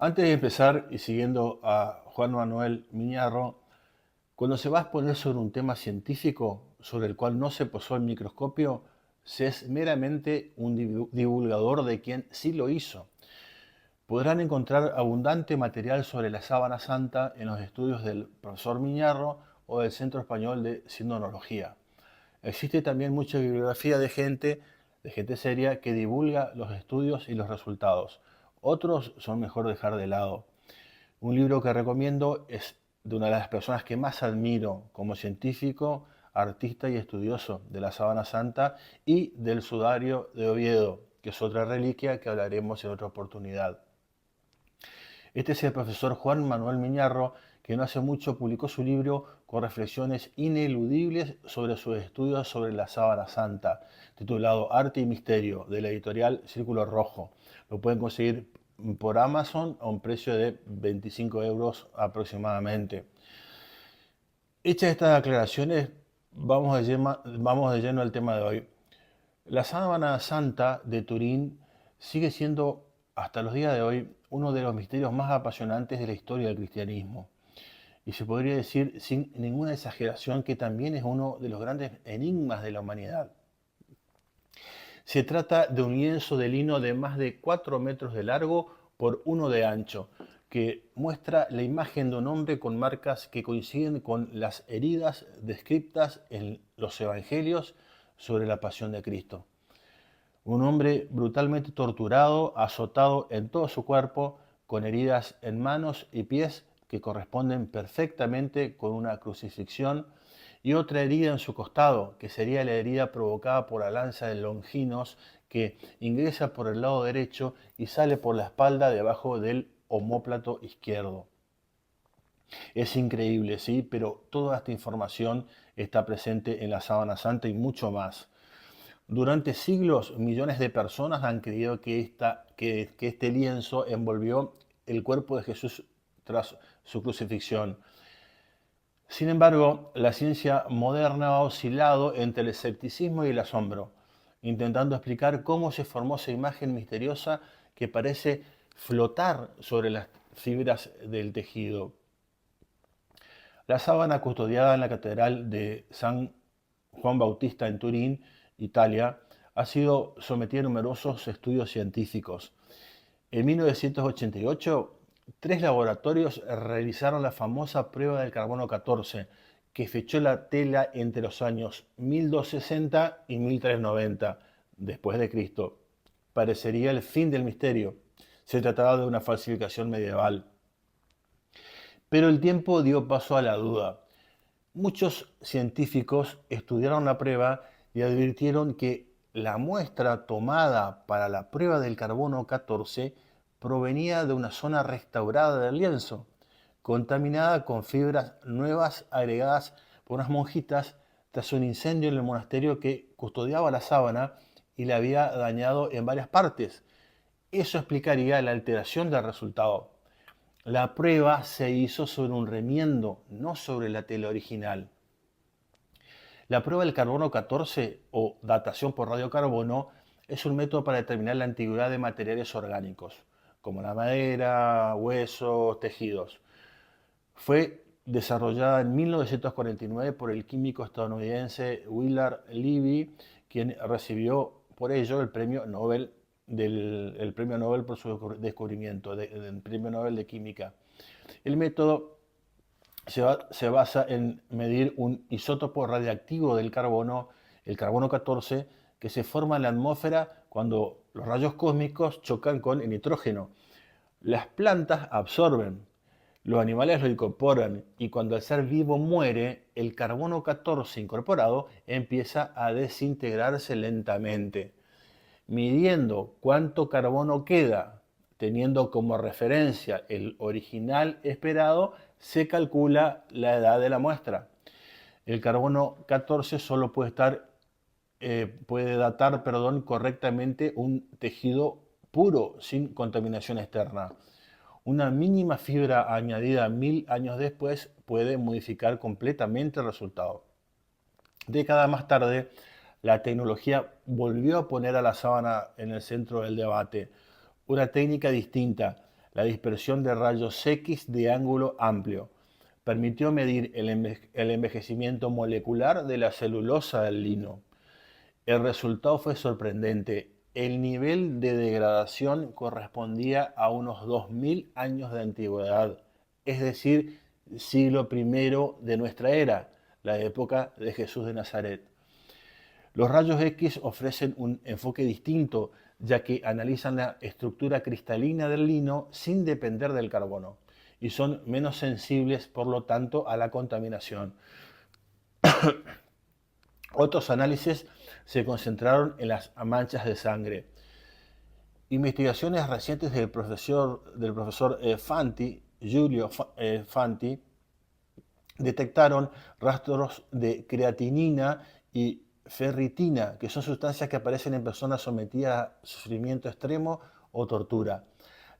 Antes de empezar y siguiendo a Juan Manuel Miñarro, cuando se va a exponer sobre un tema científico sobre el cual no se posó el microscopio, se es meramente un divulgador de quien sí lo hizo. Podrán encontrar abundante material sobre la sábana santa en los estudios del profesor Miñarro o del Centro Español de Sindonología. Existe también mucha bibliografía de gente seria, que divulga los estudios y los resultados. Otros son mejor dejar de lado. Un libro que recomiendo es de una de las personas que más admiro como científico, artista y estudioso de la Sábana Santa y del sudario de Oviedo, que es otra reliquia que hablaremos en otra oportunidad. Este es el profesor Juan Manuel Miñarro, que no hace mucho publicó su libro con reflexiones ineludibles sobre sus estudios sobre la Sábana Santa, titulado Arte y Misterio, de la editorial Círculo Rojo. Lo pueden conseguir por Amazon a un precio de 25 euros aproximadamente. Hechas estas aclaraciones, vamos de lleno al tema de hoy. La Sábana Santa de Turín sigue siendo, hasta los días de hoy, uno de los misterios más apasionantes de la historia del cristianismo. Y se podría decir, sin ninguna exageración, que también es uno de los grandes enigmas de la humanidad. Se trata de un lienzo de lino de más de 4 metros de largo por 1 de ancho, que muestra la imagen de un hombre con marcas que coinciden con las heridas descritas en los evangelios sobre la pasión de Cristo. Un hombre brutalmente torturado, azotado en todo su cuerpo, con heridas en manos y pies que corresponden perfectamente con una crucifixión, y otra herida en su costado, que sería la herida provocada por la lanza de Longinos, que ingresa por el lado derecho y sale por la espalda debajo del omóplato izquierdo. Es increíble, ¿sí? Pero toda esta información está presente en la Sábana Santa y mucho más. Durante siglos, millones de personas han creído que este lienzo envolvió el cuerpo de Jesús tras su crucifixión. Sin embargo, la ciencia moderna ha oscilado entre el escepticismo y el asombro, intentando explicar cómo se formó esa imagen misteriosa que parece flotar sobre las fibras del tejido. La sábana custodiada en la Catedral de San Juan Bautista en Turín, Italia, ha sido sometida a numerosos estudios científicos. En 1988, 3 laboratorios realizaron la famosa prueba del carbono 14, que fechó la tela entre los años 1260 y 1390 después de Cristo. Parecería el fin del misterio. Se trataba de una falsificación medieval. Pero el tiempo dio paso a la duda. Muchos científicos estudiaron la prueba y advirtieron que la muestra tomada para la prueba del carbono 14 provenía de una zona restaurada del lienzo, contaminada con fibras nuevas agregadas por unas monjitas tras un incendio en el monasterio que custodiaba la sábana y la había dañado en varias partes. Eso explicaría la alteración del resultado. La prueba se hizo sobre un remiendo, no sobre la tela original. La prueba del carbono 14 o datación por radiocarbono es un método para determinar la antigüedad de materiales orgánicos, como la madera, huesos, tejidos. Fue desarrollada en 1949 por el químico estadounidense Willard Libby, quien recibió por ello el premio Nobel por su descubrimiento, el premio Nobel de Química. El método se basa en medir un isótopo radiactivo del carbono, el carbono 14, que se forma en la atmósfera cuando los rayos cósmicos chocan con el nitrógeno. Las plantas absorben, los animales lo incorporan y cuando el ser vivo muere, el carbono 14 incorporado empieza a desintegrarse lentamente. Midiendo cuánto carbono queda, teniendo como referencia el original esperado, se calcula la edad de la muestra. El carbono 14 solo puede datar correctamente un tejido puro, sin contaminación externa. Una mínima fibra añadida 1000 años después puede modificar completamente el resultado. Décadas más tarde, la tecnología volvió a poner a la sábana en el centro del debate. Una técnica distinta, la dispersión de rayos X de ángulo amplio. Permitió medir el envejecimiento molecular de la celulosa del lino. El resultado fue sorprendente. El nivel de degradación correspondía a unos 2000 años de antigüedad, es decir, siglo I de nuestra era, la época de Jesús de Nazaret. Los rayos X ofrecen un enfoque distinto, ya que analizan la estructura cristalina del lino sin depender del carbono y son menos sensibles, por lo tanto, a la contaminación. Otros análisis se concentraron en las manchas de sangre. Investigaciones recientes del profesor Fanti, Giulio Fanti, detectaron rastros de creatinina y ferritina, que son sustancias que aparecen en personas sometidas a sufrimiento extremo o tortura.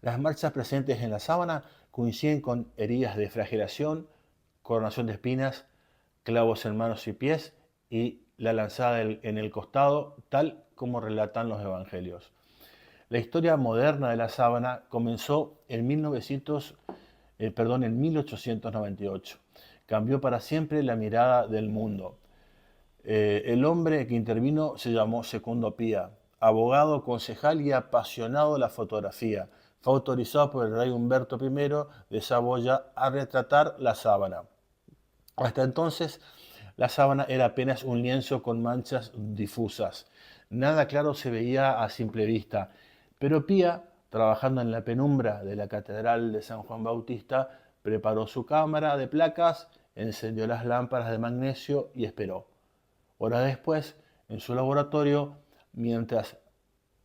Las manchas presentes en la sábana coinciden con heridas de flagelación, coronación de espinas, clavos en manos y pies y la lanzada en el costado, tal como relatan los evangelios. La historia moderna de la sábana comenzó en 1898. Cambió para siempre la mirada del mundo. El hombre que intervino se llamó Secondo Pía, abogado, concejal y apasionado de la fotografía. Fue autorizado por el rey Humberto I de Saboya a retratar la sábana. Hasta entonces, la sábana era apenas un lienzo con manchas difusas. Nada claro se veía a simple vista, pero Pía, trabajando en la penumbra de la Catedral de San Juan Bautista, preparó su cámara de placas, encendió las lámparas de magnesio y esperó. Horas después, en su laboratorio, mientras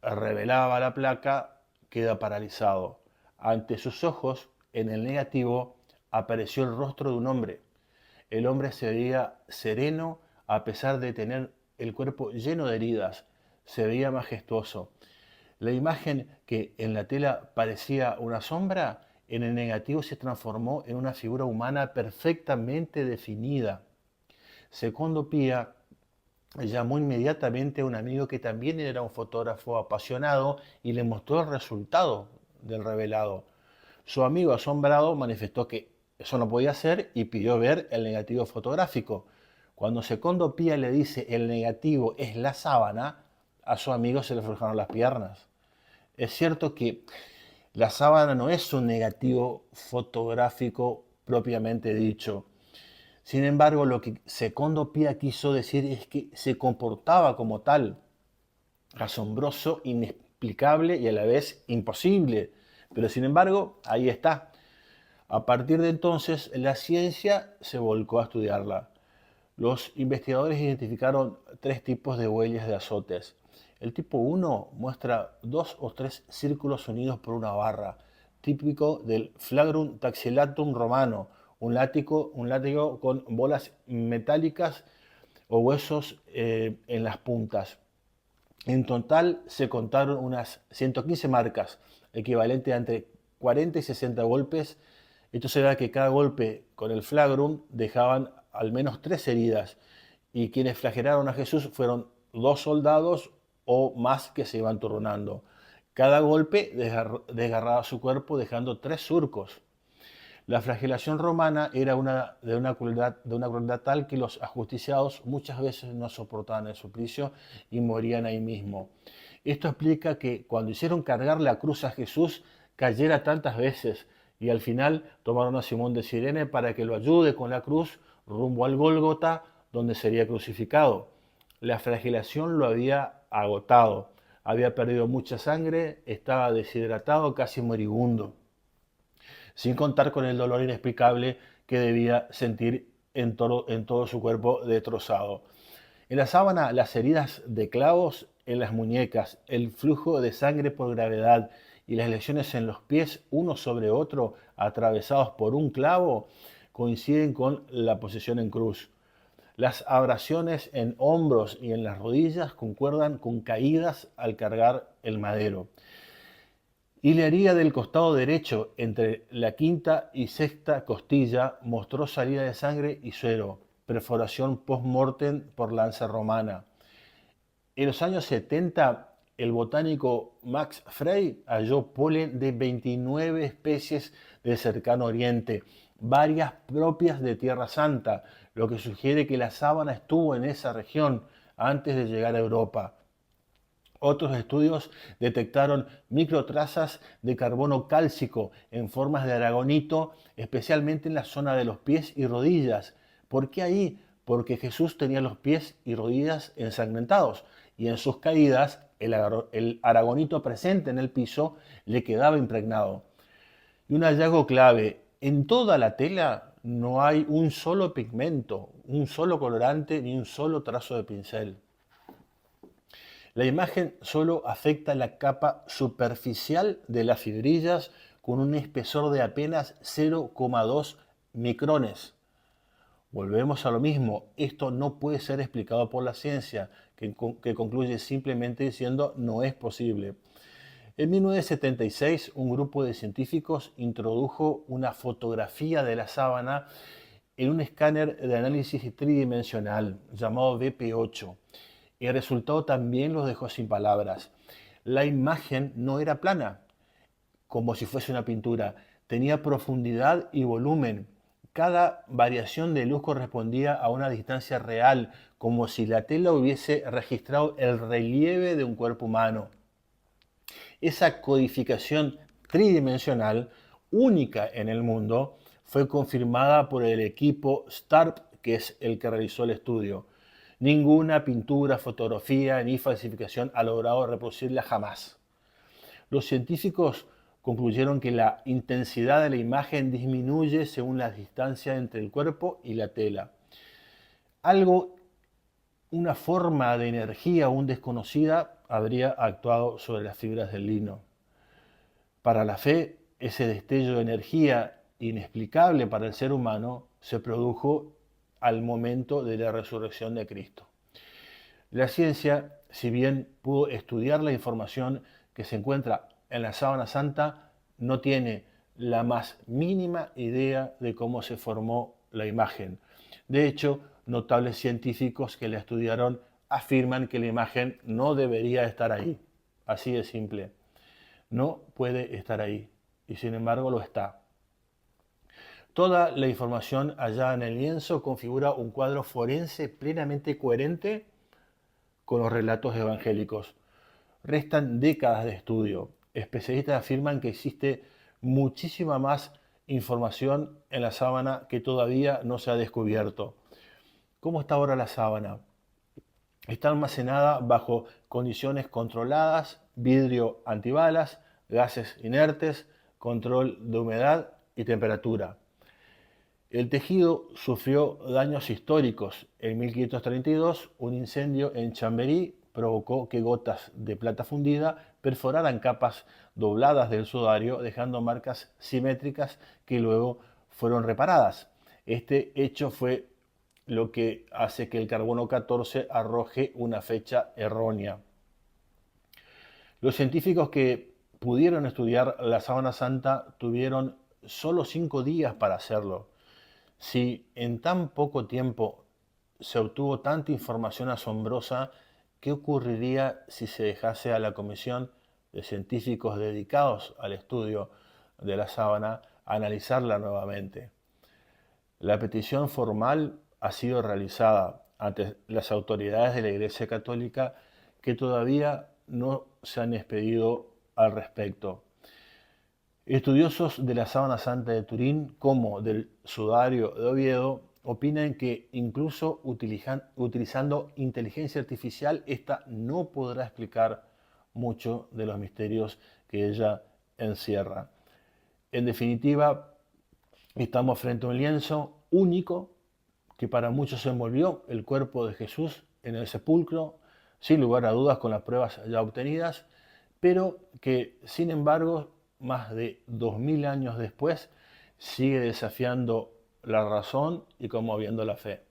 revelaba la placa, queda paralizado. Ante sus ojos, en el negativo, apareció el rostro de un hombre. El hombre se veía sereno a pesar de tener el cuerpo lleno de heridas. Se veía majestuoso. La imagen que en la tela parecía una sombra, en el negativo se transformó en una figura humana perfectamente definida. Secondo Pía llamó inmediatamente a un amigo que también era un fotógrafo apasionado y le mostró el resultado del revelado. Su amigo, asombrado, manifestó que eso no podía ser y pidió ver el negativo fotográfico. Cuando Secondo Pía le dice el negativo es la sábana, a su amigo se le aflojaron las piernas. Es cierto que la sábana no es un negativo fotográfico propiamente dicho. Sin embargo, lo que Secondo Pía quiso decir es que se comportaba como tal, asombroso, inexplicable y a la vez imposible. Pero sin embargo, ahí está. A partir de entonces, la ciencia se volcó a estudiarla. Los investigadores identificaron 3 tipos de huellas de azotes. El tipo 1 muestra 2 o 3 círculos unidos por una barra, típico del Flagrum taxillatum romano, un látigo con bolas metálicas o huesos en las puntas. En total se contaron unas 115 marcas, equivalente a entre 40 y 60 golpes. Esto se da que cada golpe con el flagrum dejaban al menos 3 heridas, y quienes flagelaron a Jesús fueron 2 soldados o más que se iban turnando. Cada golpe desgarraba su cuerpo dejando 3 surcos. La flagelación romana era de una crueldad tal que los ajusticiados muchas veces no soportaban el suplicio y morían ahí mismo. Esto explica que cuando hicieron cargar la cruz a Jesús cayera tantas veces, y al final tomaron a Simón de Cirene para que lo ayude con la cruz rumbo al Gólgota, donde sería crucificado. La flagelación lo había agotado, había perdido mucha sangre, estaba deshidratado, casi moribundo, sin contar con el dolor inexplicable que debía sentir en todo su cuerpo destrozado. En la sábana, las heridas de clavos en las muñecas, el flujo de sangre por gravedad y las lesiones en los pies, uno sobre otro, atravesados por un clavo, coinciden con la posición en cruz. Las abrasiones en hombros y en las rodillas concuerdan con caídas al cargar el madero. Y la herida del costado derecho, entre la quinta y sexta costilla, mostró salida de sangre y suero, perforación post-mortem por lanza romana. En los años 70, el botánico Max Frey halló polen de 29 especies del cercano oriente, varias propias de Tierra Santa, lo que sugiere que la sábana estuvo en esa región antes de llegar a Europa. Otros estudios detectaron microtrazas de carbono cálcico en formas de aragonito, especialmente en la zona de los pies y rodillas. ¿Por qué ahí? Porque Jesús tenía los pies y rodillas ensangrentados y en sus caídas el aragonito presente en el piso le quedaba impregnado. Y un hallazgo clave, en toda la tela no hay un solo pigmento, un solo colorante ni un solo trazo de pincel. La imagen solo afecta la capa superficial de las fibrillas con un espesor de apenas 0,2 micrones. Volvemos a lo mismo, esto no puede ser explicado por la ciencia, que concluye simplemente diciendo no es posible. En 1976, un grupo de científicos introdujo una fotografía de la sábana en un escáner de análisis tridimensional llamado BP8. Y el resultado también los dejó sin palabras. La imagen no era plana, como si fuese una pintura. Tenía profundidad y volumen. Cada variación de luz correspondía a una distancia real, como si la tela hubiese registrado el relieve de un cuerpo humano. Esa codificación tridimensional, única en el mundo, fue confirmada por el equipo STARP, que es el que realizó el estudio. Ninguna pintura, fotografía ni falsificación ha logrado reproducirla jamás. Los científicos concluyeron que la intensidad de la imagen disminuye según la distancia entre el cuerpo y la tela. Algo, una forma de energía aún desconocida habría actuado sobre las fibras del lino. Para la fe, ese destello de energía inexplicable para el ser humano se produjo al momento de la resurrección de Cristo. La ciencia, si bien pudo estudiar la información que se encuentra en la sábana santa, no tiene la más mínima idea de cómo se formó la imagen. De hecho, notables científicos que la estudiaron afirman que la imagen no debería estar ahí. Así de simple. No puede estar ahí. Y sin embargo lo está. Toda la información allá en el lienzo configura un cuadro forense plenamente coherente con los relatos evangélicos. Restan décadas de estudio. Especialistas afirman que existe muchísima más información en la sábana que todavía no se ha descubierto. ¿Cómo está ahora la sábana? Está almacenada bajo condiciones controladas, vidrio antibalas, gases inertes, control de humedad y temperatura. El tejido sufrió daños históricos. En 1532, un incendio en Chamberí provocó que gotas de plata fundida perforaran capas dobladas del sudario, dejando marcas simétricas que luego fueron reparadas. Este hecho fue lo que hace que el carbono 14 arroje una fecha errónea. Los científicos que pudieron estudiar la sábana santa tuvieron solo 5 días para hacerlo. Si en tan poco tiempo se obtuvo tanta información asombrosa, ¿qué ocurriría si se dejase a la comisión de científicos dedicados al estudio de la sábana analizarla nuevamente? La petición formal ha sido realizada ante las autoridades de la Iglesia Católica, que todavía no se han expedido al respecto. Estudiosos de la sábana santa de Turín, como del sudario de Oviedo, opinan que incluso utilizando inteligencia artificial, esta no podrá explicar mucho de los misterios que ella encierra. En definitiva, estamos frente a un lienzo único que para muchos envolvió el cuerpo de Jesús en el sepulcro, sin lugar a dudas con las pruebas ya obtenidas, pero que sin embargo, más de 2000 años después, sigue desafiando la razón y conmoviendo la fe.